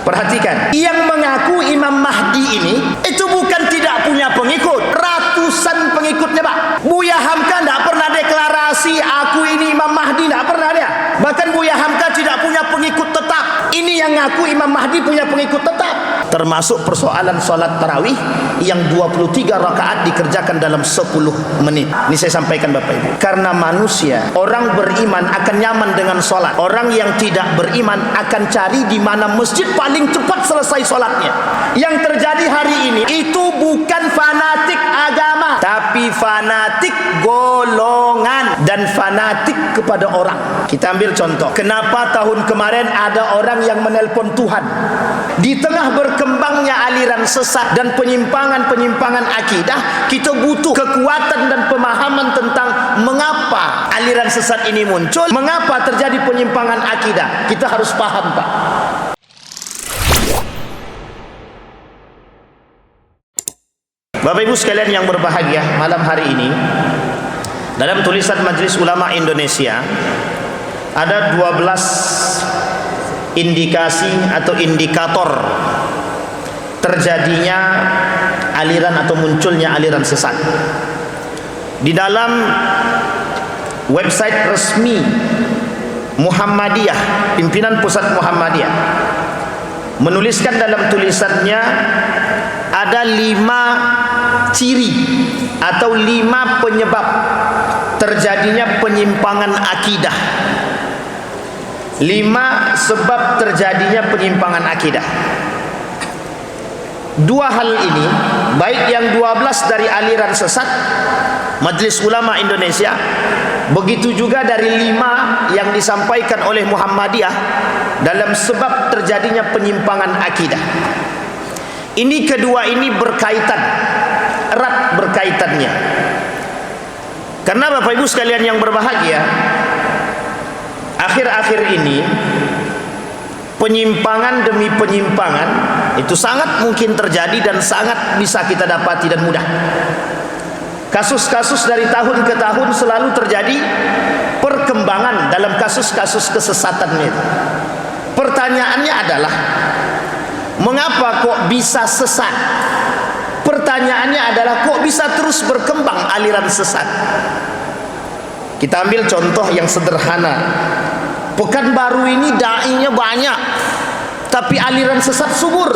Perhatikan, yang mengaku Imam Mahdi ini itu bukan tidak punya pengikut, ratusan pengikutnya Pak. Buya Hamka tidak pernah deklarasi aku ini Imam Mahdi, tidak pernah dia. Bahkan Buya Hamka tidak punya pengikut tetap. Ini yang ngaku Imam Mahdi punya pengikut tetap. Termasuk persoalan sholat tarawih yang 23 rakaat dikerjakan dalam 10 menit. Ini saya sampaikan Bapak Ibu. Karena manusia, orang beriman akan nyaman dengan sholat. Orang yang tidak beriman akan cari di mana masjid paling cepat selesai sholatnya. Yang terjadi hari ini itu bukan fanatik agama, tapi fanatik golongan dan fanatik kepada orang. Kita ambil contoh. Kenapa tahun kemarin ada orang yang menelpon Tuhan? Di tengah berkembangnya aliran sesat dan penyimpangan-penyimpangan akidah, kita butuh kekuatan dan pemahaman tentang mengapa aliran sesat ini muncul, mengapa terjadi penyimpangan akidah. Kita harus paham, Pak. Bapak Ibu sekalian yang berbahagia, malam hari ini dalam tulisan Majelis Ulama Indonesia ada 12 indikasi atau indikator terjadinya aliran atau munculnya aliran sesat. Di dalam website resmi Muhammadiyah, pimpinan pusat Muhammadiyah menuliskan dalam tulisannya ada 5 ciri atau 5 penyebab terjadinya penyimpangan akidah. 5 sebab terjadinya penyimpangan akidah. 2 hal ini, baik yang 12 dari aliran sesat Majelis Ulama Indonesia, begitu juga dari 5 yang disampaikan oleh Muhammadiyah dalam sebab terjadinya penyimpangan akidah. Ini kedua ini berkaitan, erat berkaitannya. Karena Bapak Ibu sekalian yang berbahagia, akhir-akhir ini penyimpangan demi penyimpangan itu sangat mungkin terjadi dan sangat bisa kita dapati dan mudah. Kasus-kasus dari tahun ke tahun selalu terjadi perkembangan dalam kasus-kasus kesesatan itu. Pertanyaannya adalah, mengapa kok bisa sesat? Pertanyaannya adalah, kok bisa terus berkembang aliran sesat? Kita ambil contoh yang sederhana. Pekanbaru ini da'inya banyak, tapi aliran sesat subur.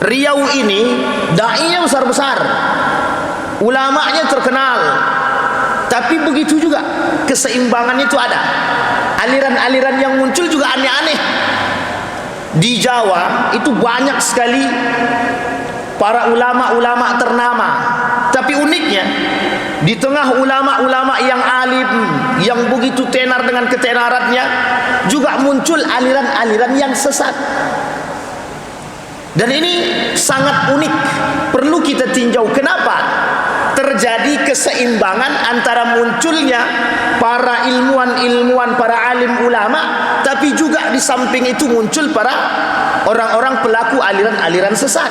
Riau ini da'inya besar-besar, ulamanya terkenal, tapi begitu juga keseimbangan itu ada. Aliran-aliran yang muncul juga aneh-aneh. Di Jawa itu banyak sekali para ulama-ulama ternama, tapi uniknya di tengah ulama-ulama yang alim, yang begitu tenar dengan ketenarannya, juga muncul aliran-aliran yang sesat. Dan ini sangat unik, perlu kita tinjau kenapa terjadi keseimbangan antara munculnya para ilmuwan-ilmuwan, para alim ulama, tapi juga di samping itu muncul para orang-orang pelaku aliran-aliran sesat.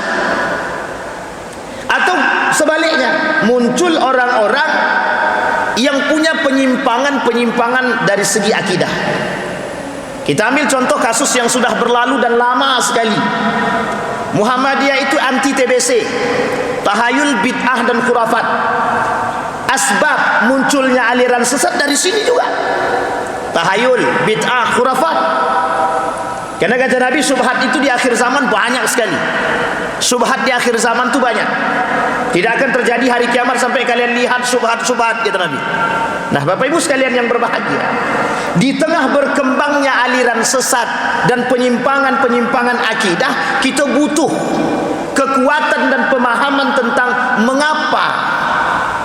Atau sebaliknya, muncul orang-orang yang punya penyimpangan-penyimpangan dari segi akidah. Kita ambil contoh kasus yang sudah berlalu dan lama sekali. Muhammadiyah itu anti TBC, tahayul, bid'ah dan khurafat. Asbab munculnya aliran sesat dari sini juga. Tahayul, bid'ah, khurafat. Karena kata Nabi, subhat itu di akhir zaman banyak sekali. Subhat di akhir zaman itu banyak. Tidak akan terjadi hari kiamat sampai kalian lihat subhat-subhat, kata Nabi. Nah, Bapak Ibu sekalian yang berbahagia, di tengah berkembangnya aliran sesat dan penyimpangan-penyimpangan akidah, kita butuh kekuatan dan pemahaman tentang mengapa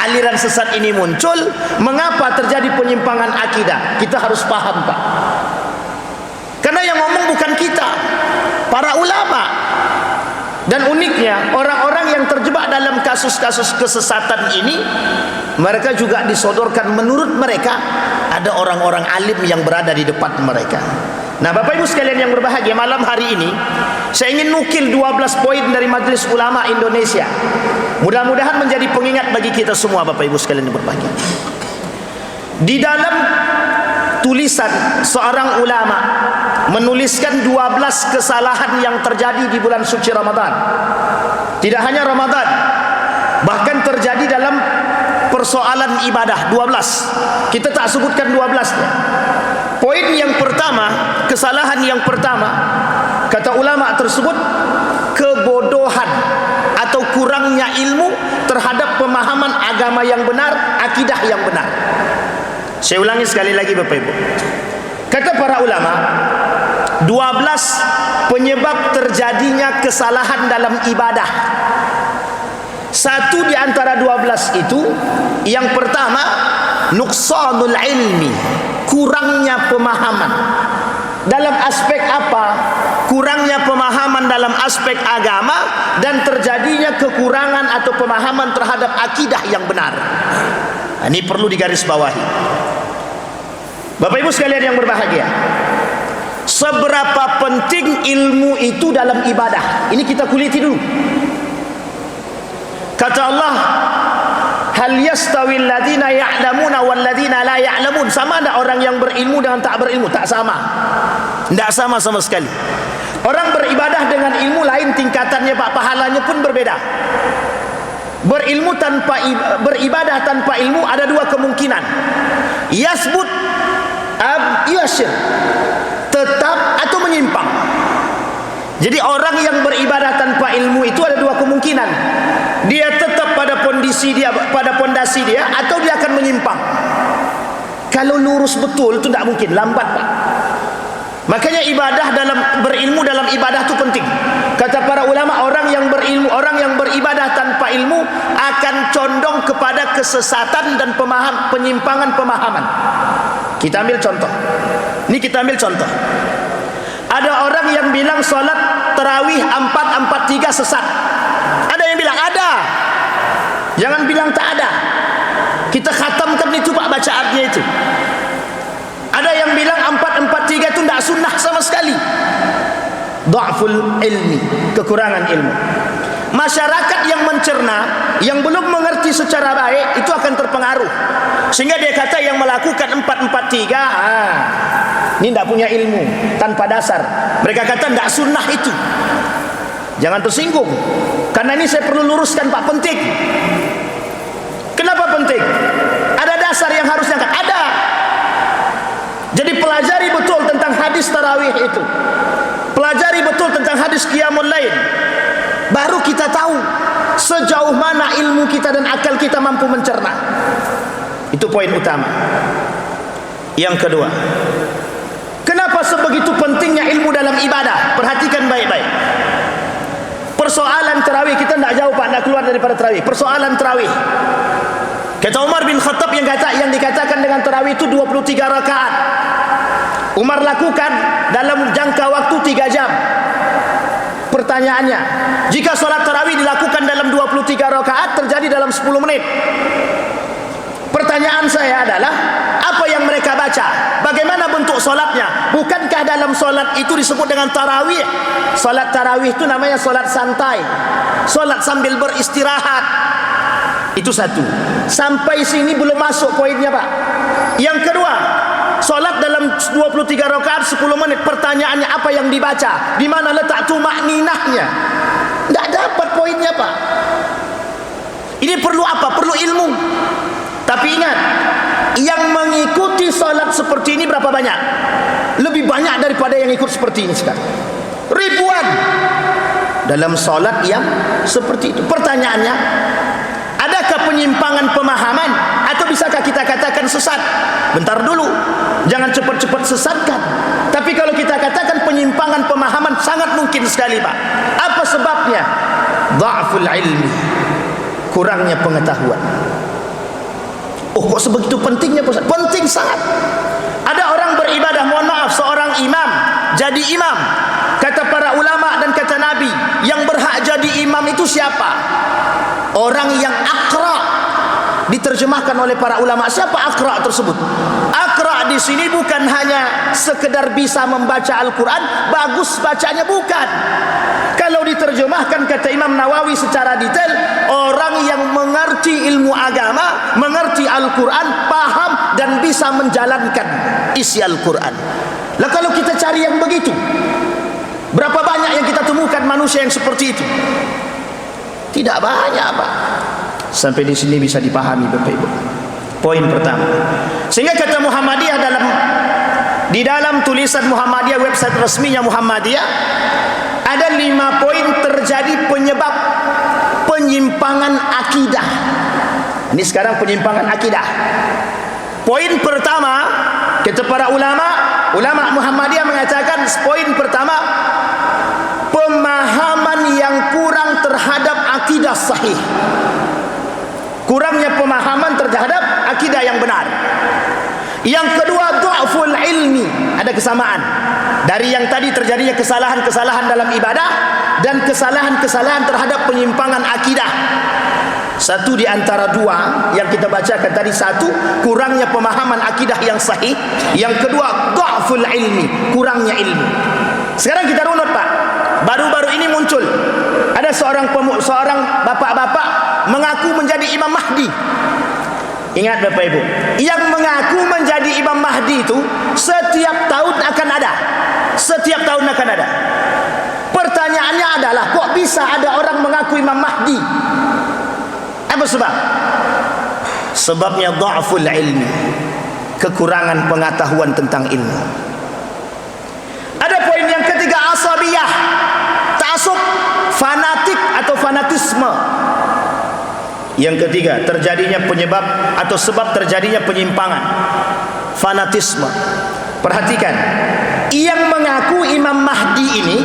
aliran sesat ini muncul, mengapa terjadi penyimpangan akidah. Kita harus paham, Pak. Karena yang ngomong bukan kita, para ulama. Dan uniknya, orang-orang yang terjebak dalam kasus-kasus kesesatan ini, mereka juga disodorkan, menurut mereka ada orang-orang alim yang berada di depan mereka. Nah, Bapak Ibu sekalian yang berbahagia, malam hari ini saya ingin nukil 12 poin dari Majelis Ulama Indonesia. Mudah-mudahan menjadi pengingat bagi kita semua, Bapak Ibu sekalian yang berbahagia. Di dalam tulisan seorang ulama menuliskan 12 kesalahan yang terjadi di bulan suci Ramadan. Tidak hanya Ramadan, bahkan terjadi dalam persoalan ibadah. 12. Kita tak sebutkan 12-nya. Poin yang pertama, kesalahan yang pertama, kata ulama tersebut, kebodohan atau kurangnya ilmu terhadap pemahaman agama yang benar, akidah yang benar. Saya ulangi sekali lagi Bapak Ibu. Kata para ulama, 12 penyebab terjadinya kesalahan dalam ibadah. Satu di antara 12 itu, yang pertama, nuqsanul ilmi, kurangnya pemahaman. Dalam aspek apa? Kurangnya pemahaman dalam aspek agama dan terjadinya kekurangan atau pemahaman terhadap akidah yang benar. Ini perlu digarisbawahi. Bapak Ibu sekalian yang berbahagia, seberapa penting ilmu itu dalam ibadah? Ini kita kuliti dulu. Kata Allah, hal yastawi alladhina ya'lamuna wal ladhina la ya'lamun. Sama ada orang yang berilmu dengan tak berilmu? Tak sama. Tidak sama sama sekali. Orang beribadah dengan ilmu lain tingkatannya Pak, pahalanya pun berbeda. Beribadah tanpa ilmu ada dua kemungkinan. Yasbut yashir, tetap atau menyimpang. Jadi orang yang beribadah tanpa ilmu itu ada dua kemungkinan. Dia tetap pada pondasi dia, atau dia akan menyimpang. Kalau lurus betul itu tidak mungkin, lambat Pak. Makanya berilmu dalam ibadah itu penting. Kata para ulama, orang yang berilmu, orang yang beribadah tanpa ilmu akan condong kepada kesesatan dan penyimpangan pemahaman. Kita ambil contoh. Ini kita ambil contoh. Ada orang yang bilang solat tarawih 4-4-3 sesat. Ada yang bilang ada. Jangan bilang tak ada. Kita khatamkan itu Pak, bacaannya itu. Ada yang bilang 4-4-3 itu tidak sunnah sama sekali. Dha'ful ilmi, kekurangan ilmu. Masyarakat yang mencerna, yang belum mengerti secara baik, itu akan terpengaruh. Sehingga dia kata yang melakukan 4-4-3, ini tidak punya ilmu, tanpa dasar. Mereka kata tidak sunnah itu. Jangan tersinggung, karena ini saya perlu luruskan Pak, penting. Kenapa penting? Ada dasar yang harusnya ada. Jadi pelajari betul tentang hadis tarawih itu, pelajari betul tentang hadis qiyamul lail, baru kita tahu sejauh mana ilmu kita dan akal kita mampu mencerna. Itu poin utama. Yang kedua, kenapa sebegitu pentingnya ilmu dalam ibadah? Perhatikan baik-baik. Persoalan tarawih, kita tidak jauh Pak, tidak keluar daripada tarawih. Persoalan tarawih, kata Umar bin Khattab, yang dikatakan dengan tarawih itu 23 rakaat. Umar lakukan dalam jangka waktu 3 jam. Pertanyaannya, jika solat tarawih dilakukan dalam 23 rakaat, terjadi dalam 10 menit. Pertanyaan saya adalah, apa yang mereka baca? Bagaimana bentuk solatnya? Bukankah dalam solat itu disebut dengan tarawih? Solat tarawih itu namanya solat santai, solat sambil beristirahat. Itu satu. Sampai sini belum masuk poinnya Pak. Yang kedua, solat dalam 23 rakaat 10 menit. Pertanyaannya, apa yang dibaca? Di mana letak tumakninahnya? Tidak dapat poinnya Pak. Ini perlu apa? Perlu ilmu. Tapi ingat, yang mengikuti solat seperti ini berapa banyak? Lebih banyak daripada yang ikut seperti ini sekarang. Ribuan dalam solat yang seperti itu. Pertanyaannya, adakah penyimpangan pemahaman atau bisakah kita katakan sesat? Bentar dulu, jangan cepat-cepat sesatkan. Tapi kalau kita katakan penyimpangan pemahaman, sangat mungkin sekali Pak. Apa sebabnya? Dha'ful ilmi, kurangnya pengetahuan. Oh, kok sebegitu pentingnya Pak? Penting sangat. Ada orang beribadah, mohon maaf, seorang imam jadi imam. Kata para ulama dan kata Nabi, yang berhak jadi imam itu siapa? Orang yang akra. Diterjemahkan oleh para ulama. Siapa akra tersebut? Akra ulama di sini bukan hanya sekedar bisa membaca Al-Quran, bagus bacanya, bukan. Kalau diterjemahkan kata Imam Nawawi secara detail, orang yang mengerti ilmu agama, mengerti Al-Quran, paham dan bisa menjalankan isi Al-Quran. Lah kalau kita cari yang begitu, berapa banyak yang kita temukan manusia yang seperti itu? Tidak banyak, Pak. Sampai di sini bisa dipahami, Bapak Ibu. Poin pertama. Sehingga kata Muhammadiyah di dalam tulisan Muhammadiyah, website resminya Muhammadiyah, ada 5 poin terjadi penyebab penyimpangan akidah. Ini sekarang penyimpangan akidah. Poin pertama, kata para ulama Muhammadiyah mengatakan, poin pertama, pemahaman yang kurang terhadap akidah sahih. Kurangnya pemahaman terhadap akidah yang benar. Yang kedua, dha'ful ilmi. Ada kesamaan dari yang tadi terjadinya kesalahan-kesalahan dalam ibadah dan kesalahan-kesalahan terhadap penyimpangan akidah. Satu di antara dua yang kita bacakan tadi, satu, kurangnya pemahaman akidah yang sahih. Yang kedua, dha'ful ilmi, kurangnya ilmu. Sekarang kita runut, Pak. Baru-baru ini muncul ada seorang bapak-bapak mengaku menjadi Imam Mahdi. Ingat Bapak Ibu, yang mengaku menjadi Imam Mahdi itu setiap tahun akan ada. Setiap tahun akan ada. Pertanyaannya adalah, kok bisa ada orang mengaku Imam Mahdi? Apa sebab? Sebabnya dha'ful ilmi, kekurangan pengetahuan tentang ilmu. Ada poin yang ketiga, asabiyah, ta'assub, fanatik atau fanatisme. Yang ketiga, terjadinya penyebab atau sebab terjadinya penyimpangan, fanatisme. Perhatikan, yang mengaku Imam Mahdi ini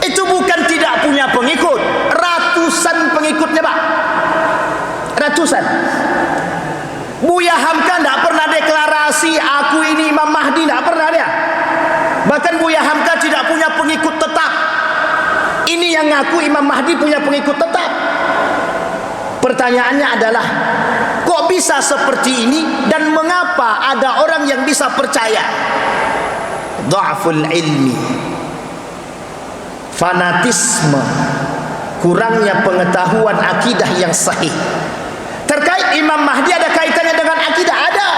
itu bukan tidak punya pengikut, ratusan pengikutnya, Pak. Ratusan. Buya Hamka tidak pernah deklarasi aku ini Imam Mahdi, tidak pernah dia. Bahkan Buya Hamka tidak punya pengikut tetap. Ini yang ngaku Imam Mahdi punya pengikut tetap. Pertanyaannya adalah, kok bisa seperti ini dan mengapa ada orang yang bisa percaya? Dha'ful ilmi, fanatisme, kurangnya pengetahuan akidah yang sahih. Terkait Imam Mahdi ada kaitannya dengan akidah? Ada.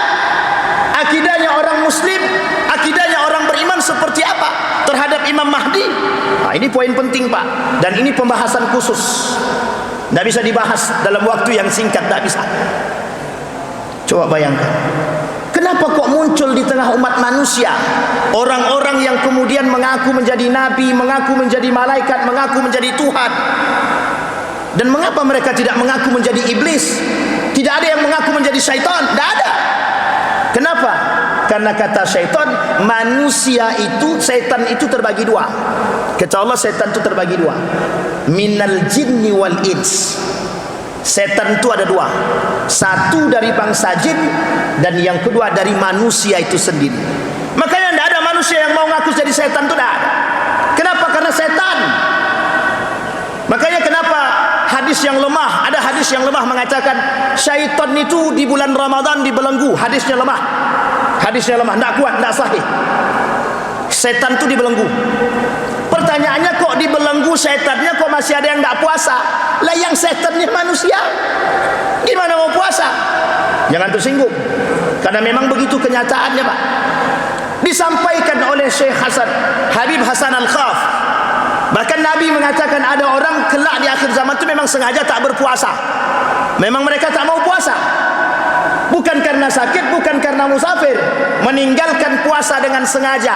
Akidahnya orang muslim, akidahnya orang beriman seperti apa terhadap Imam Mahdi? Nah, ini poin penting, Pak. Dan ini pembahasan khusus, tidak bisa dibahas dalam waktu yang singkat, tidak bisa. Coba bayangkan, kenapa kok muncul di tengah umat manusia orang-orang yang kemudian mengaku menjadi nabi, mengaku menjadi malaikat, mengaku menjadi Tuhan? Dan mengapa mereka tidak mengaku menjadi iblis? Tidak ada yang mengaku menjadi syaitan, tidak ada. Kenapa? Karena kata syaitan, manusia itu, setan itu terbagi dua. Kata Allah, setan itu terbagi dua, minal jinni wal ins. Setan itu ada dua, satu dari bangsa jin dan yang kedua dari manusia itu sendiri. Makanya tidak ada manusia yang mau ngaku jadi setan, itu tidak ada. Kenapa? Karena setan. Makanya kenapa hadis yang lemah, ada hadis yang lemah mengatakan syaitan itu di bulan Ramadan dibelenggu. Hadisnya lemah, hadisnya lemah, tidak kuat, tidak sahih. Setan itu dibelenggu. Pertanyaannya, kok dibelenggu setannya, kok masih ada yang tidak puasa? Lah yang setannya manusia, gimana mau puasa? Jangan tersinggung, karena memang begitu kenyataannya, Pak. Disampaikan oleh Syekh Habib Hasan Al-Khaf. Bahkan Nabi mengatakan ada orang kelak di akhir zaman itu memang sengaja tak berpuasa. Memang mereka tak mau puasa, bukan karena sakit, bukan karena musafir, meninggalkan puasa dengan sengaja.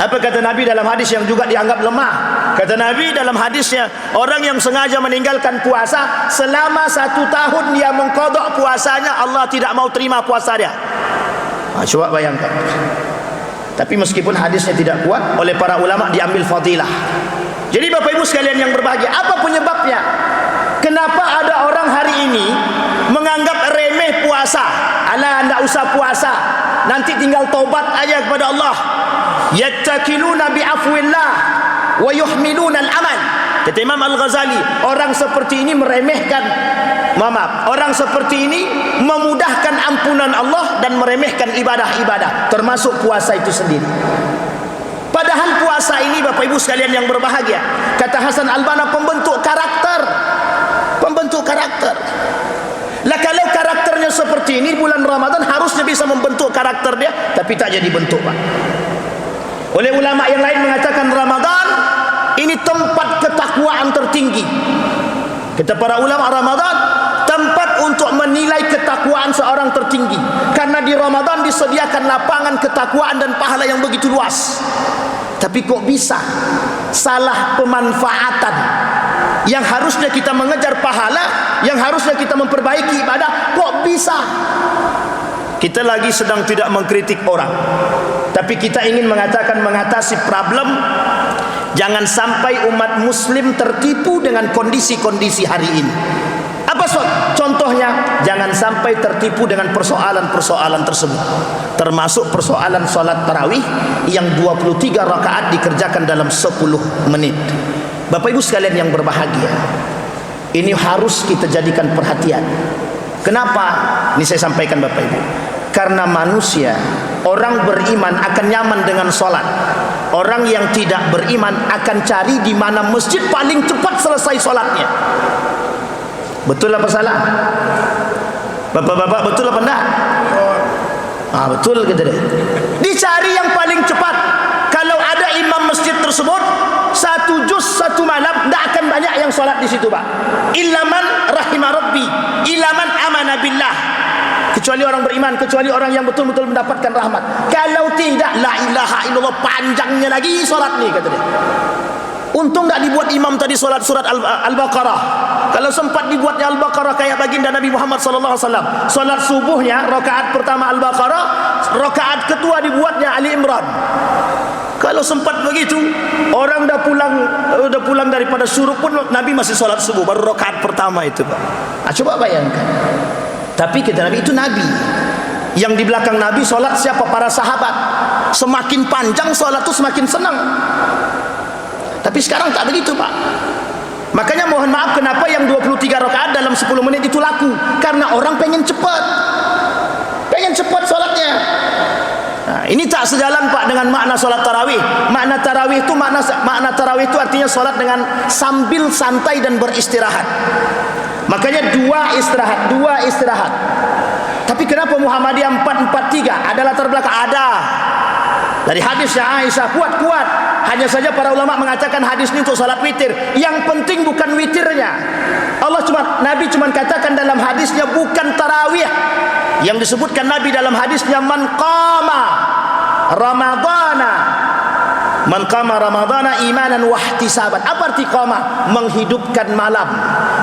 Apa kata Nabi dalam hadis yang juga dianggap lemah? Kata Nabi dalam hadisnya, orang yang sengaja meninggalkan puasa selama 1 tahun dia mengqadha puasanya, Allah tidak mau terima puasa dia. Coba bayangkan. Tapi meskipun hadisnya tidak kuat, oleh para ulama diambil fadilah. Jadi Bapak Ibu sekalian yang berbahagia, apa penyebabnya? Kenapa ada orang hari ini menganggap remeh puasa? Alah, tidak usah puasa, nanti tinggal taubat aja kepada Allah. Yattakiluna bi'afwillah wa yuhmiluna al-amal. Kata Imam Al-Ghazali, orang seperti ini meremehkan, maaf, orang seperti ini memudahkan ampunan Allah dan meremehkan ibadah-ibadah, termasuk puasa itu sendiri. Padahal puasa ini, Bapak Ibu sekalian yang berbahagia, kata Hasan Al-Banna, pembentuk karakter. Pembentuk karakter. Lah kalau karakternya seperti ini, bulan Ramadan harusnya bisa membentuk karakter dia, tapi tak jadi bentuk, Pak. Oleh ulama yang lain mengatakan Ramadan ini tempat ketakwaan tertinggi. Kata para ulama, Ramadan tempat untuk menilai ketakwaan seorang tertinggi, karena di Ramadan disediakan lapangan ketakwaan dan pahala yang begitu luas. Tapi kok bisa salah pemanfaatan? Yang harusnya kita mengejar pahala, yang harusnya kita memperbaiki ibadah, kok bisa? Kita lagi sedang tidak mengkritik orang, tapi kita ingin mengatakan, mengatasi problem. Jangan sampai umat muslim tertipu dengan kondisi-kondisi hari ini. Apa contohnya? Jangan sampai tertipu dengan persoalan-persoalan tersebut, termasuk persoalan sholat tarawih yang 23 rakaat dikerjakan dalam 10 menit. Bapak Ibu sekalian yang berbahagia, ini harus kita jadikan perhatian. Kenapa? Ini saya sampaikan Bapak Ibu, karena manusia, orang beriman akan nyaman dengan sholat. Orang yang tidak beriman akan cari di mana masjid paling cepat selesai sholatnya. Betul apa salah? Bapak-bapak, betul apa enggak? Betul gitu deh. Dicari yang paling cepat. Kalau ada imam masjid tersebut, 1 juz 1 malam, tidak akan banyak yang sholat di situ, Pak. Ilaman rahimah rabbi, ilaman amana billah. Kecuali orang beriman, kecuali orang yang betul-betul mendapatkan rahmat. Kalau tidak, la ilaha illallah, panjangnya lagi sholat nih, kata dia. Untung tak dibuat imam tadi sholat surat Al-Baqarah. Kalau sempat dibuatnya Al-Baqarah kayak baginda Nabi Muhammad SAW. Sholat subuhnya rakaat pertama Al-Baqarah, rakaat kedua dibuatnya Ali Imran. Kalau sempat begitu, orang dah pulang daripada syuruk pun Nabi masih sholat subuh, baru rakaat pertama itu, Pak. Coba bayangkan. Tapi kata Nabi, itu Nabi. Yang di belakang Nabi sholat siapa? Para sahabat. Semakin panjang sholat itu semakin senang. Tapi sekarang tak begitu, Pak. Makanya mohon maaf, kenapa yang 23 rakaat dalam 10 menit itu laku? Karena orang pengen cepat. Pengen cepat sholatnya. Nah, ini tak sejalan, Pak, dengan makna sholat tarawih. Makna tarawih itu artinya sholat dengan sambil santai dan beristirahat. Makanya dua istirahat. Tapi kenapa Muhammadiyah 443? Ada latar belakang? Ada. Dari hadisnya Aisyah, kuat. Hanya saja para ulama mengatakan hadis ini untuk salat witir. Yang penting bukan witirnya. Nabi cuma katakan dalam hadisnya bukan tarawih. Yang disebutkan Nabi dalam hadisnya, man qama ramadana imanan wahtisaban. Apa arti qama? Menghidupkan malam.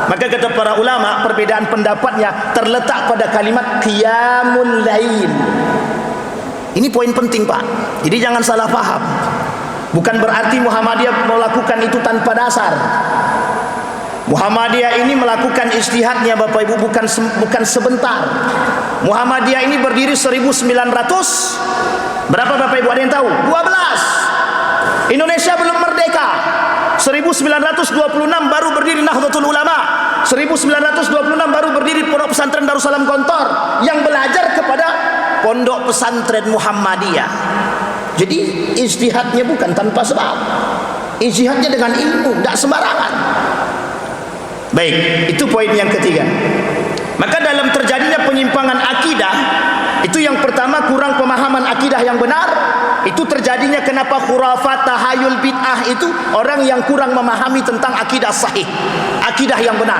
Maka kata para ulama, perbedaan pendapatnya terletak pada kalimat qiyamul lail. Ini poin penting, Pak. Jadi jangan salah paham. Bukan berarti Muhammadiyah melakukan itu tanpa dasar. Muhammadiyah ini melakukan ijtihadnya, Bapak Ibu, bukan sebentar. Muhammadiyah ini berdiri 1900 berapa, Bapak Ibu, ada yang tahu? 12. Indonesia belum merdeka. 1926 baru berdiri Nahdlatul Ulama. 1926 baru berdiri Pondok Pesantren Darussalam Gontor yang belajar kepada Pondok Pesantren Muhammadiyah. Jadi ijtihadnya bukan tanpa sebab. Ijtihadnya dengan ilmu, tidak sembarangan. Baik, itu poin yang ketiga. Maka dalam terjadinya penyimpangan akidah, itu yang pertama, kurang pemahaman akidah yang benar. Itu terjadinya kenapa khurafat, tahayul, bid'ah, itu orang yang kurang memahami tentang akidah sahih, akidah yang benar.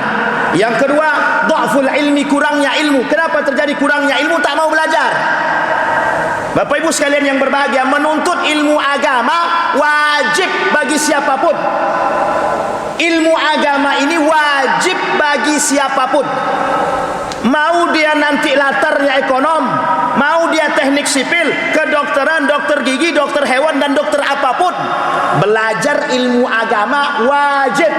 Yang kedua, dha'ful ilmi, kurangnya ilmu. Kenapa terjadi kurangnya ilmu? Tak mau belajar. Bapak Ibu sekalian yang berbahagia, menuntut ilmu agama wajib bagi siapapun. Ilmu agama ini wajib bagi siapapun. Mau dia nanti latarnya ekonom, mau dia teknik sipil, kedokteran, dokter gigi, dokter hewan, dan dokter apapun, belajar ilmu agama wajib.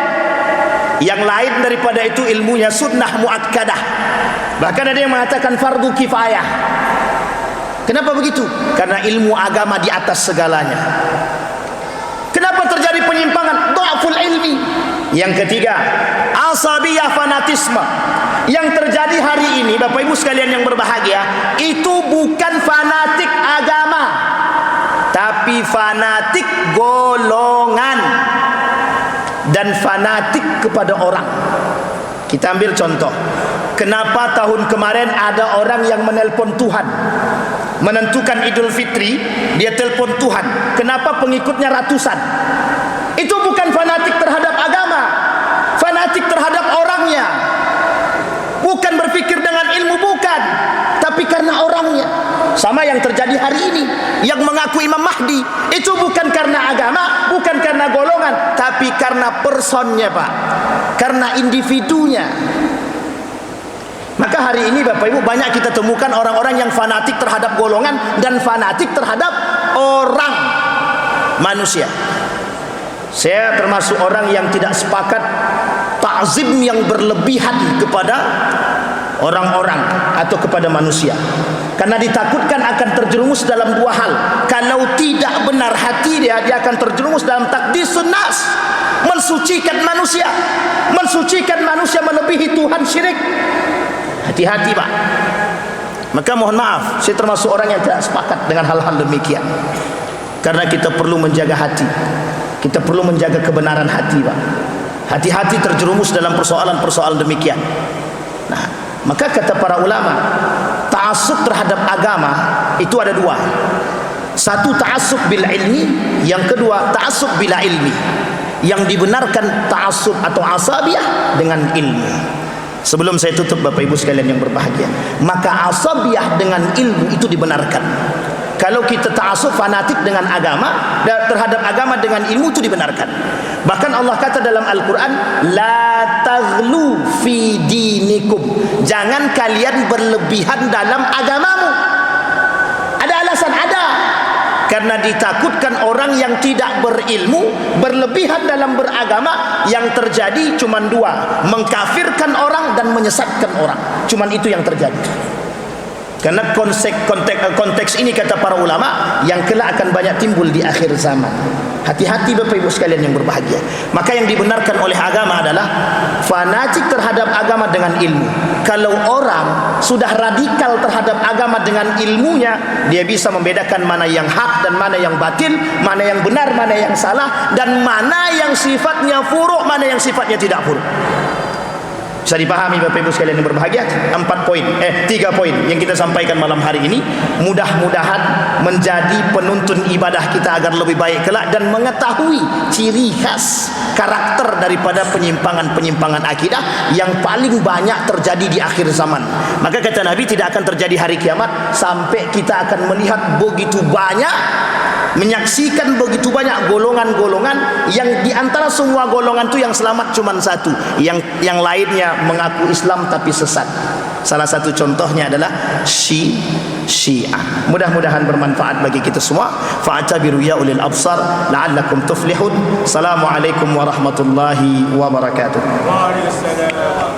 Yang lain daripada itu ilmunya sunnah muakkadah. Bahkan ada yang mengatakan fardu kifayah. Kenapa begitu? Karena ilmu agama di atas segalanya. Kenapa terjadi penyimpangan? Dha'ful ilmi. Yang ketiga, asabiyah, fanatisme. Yang terjadi hari ini, Bapak Ibu sekalian yang berbahagia, itu bukan fanatik agama, tapi fanatik golongan dan fanatik kepada orang. Kita ambil contoh. Kenapa tahun kemarin ada orang yang menelpon Tuhan, menentukan Idul Fitri, dia telpon Tuhan. Kenapa pengikutnya ratusan? Itu bukan fanatik terhadap agama, fanatik terhadap orangnya. Bukan berpikir dengan ilmu, bukan, tapi karena orangnya. Sama yang terjadi hari ini, yang mengaku Imam Mahdi, itu bukan karena agama, bukan karena golongan, tapi karena personnya, Pak, karena individunya. Maka hari ini Bapak Ibu banyak kita temukan orang-orang yang fanatik terhadap golongan dan fanatik terhadap orang, manusia. Saya termasuk orang yang tidak sepakat ta'zim yang berlebihan kepada orang-orang atau kepada manusia, karena ditakutkan akan terjerumus dalam dua hal. Kalau tidak benar hati dia akan terjerumus dalam takdisun nas, mensucikan manusia melebihi Tuhan, syirik. Hati-hati, Pak. Maka mohon maaf, saya termasuk orang yang tidak sepakat dengan hal-hal demikian, karena kita perlu menjaga hati, kita perlu menjaga kebenaran hati, Pak. Hati-hati terjerumus dalam persoalan-persoalan demikian. Nah, maka kata para ulama, ta'assub terhadap agama itu ada dua. Satu, ta'assub bil ilmi. Yang kedua, ta'assub bila ilmi. Yang dibenarkan ta'assub atau asabiyah dengan ilmu. Sebelum saya tutup, Bapak Ibu sekalian yang berbahagia, maka asabiyah dengan ilmu itu dibenarkan. Kalau kita ta'assub fanatik dengan agama, terhadap agama dengan ilmu, itu dibenarkan. Bahkan Allah kata dalam Al-Quran, la taghlu fi dinikum, jangan kalian berlebihan dalam agamamu. Ada alasan, ada. Karena ditakutkan orang yang tidak berilmu berlebihan dalam beragama, yang terjadi cuma dua, mengkafirkan orang dan menyesatkan orang. Cuma itu yang terjadi. Karena konteks ini, kata para ulama, yang kelak akan banyak timbul di akhir zaman. Hati-hati Bapak Ibu sekalian yang berbahagia. Maka yang dibenarkan oleh agama adalah fanatik terhadap agama dengan ilmu. Kalau orang sudah radikal terhadap agama dengan ilmunya, dia bisa membedakan mana yang hak dan mana yang batil, mana yang benar, mana yang salah, dan mana yang sifatnya furu', mana yang sifatnya tidak furu'. Bisa dipahami Bapak Ibu sekalian yang berbahagia? 3 poin yang kita sampaikan malam hari ini, mudah-mudahan menjadi penuntun ibadah kita agar lebih baik kelak, dan mengetahui ciri khas karakter daripada penyimpangan-penyimpangan akidah yang paling banyak terjadi di akhir zaman. Maka kata Nabi, tidak akan terjadi hari kiamat sampai kita akan melihat begitu banyak, menyaksikan begitu banyak golongan-golongan yang diantara semua golongan itu yang selamat cuma satu, yang lainnya mengaku Islam tapi sesat. Salah satu contohnya adalah Syiah. Mudah-mudahan bermanfaat bagi kita semua. Fa'tabiru ya ulil absar la'allakum tuflihun. Assalamualaikum warahmatullahi wabarakatuh. Waalaikumsalam.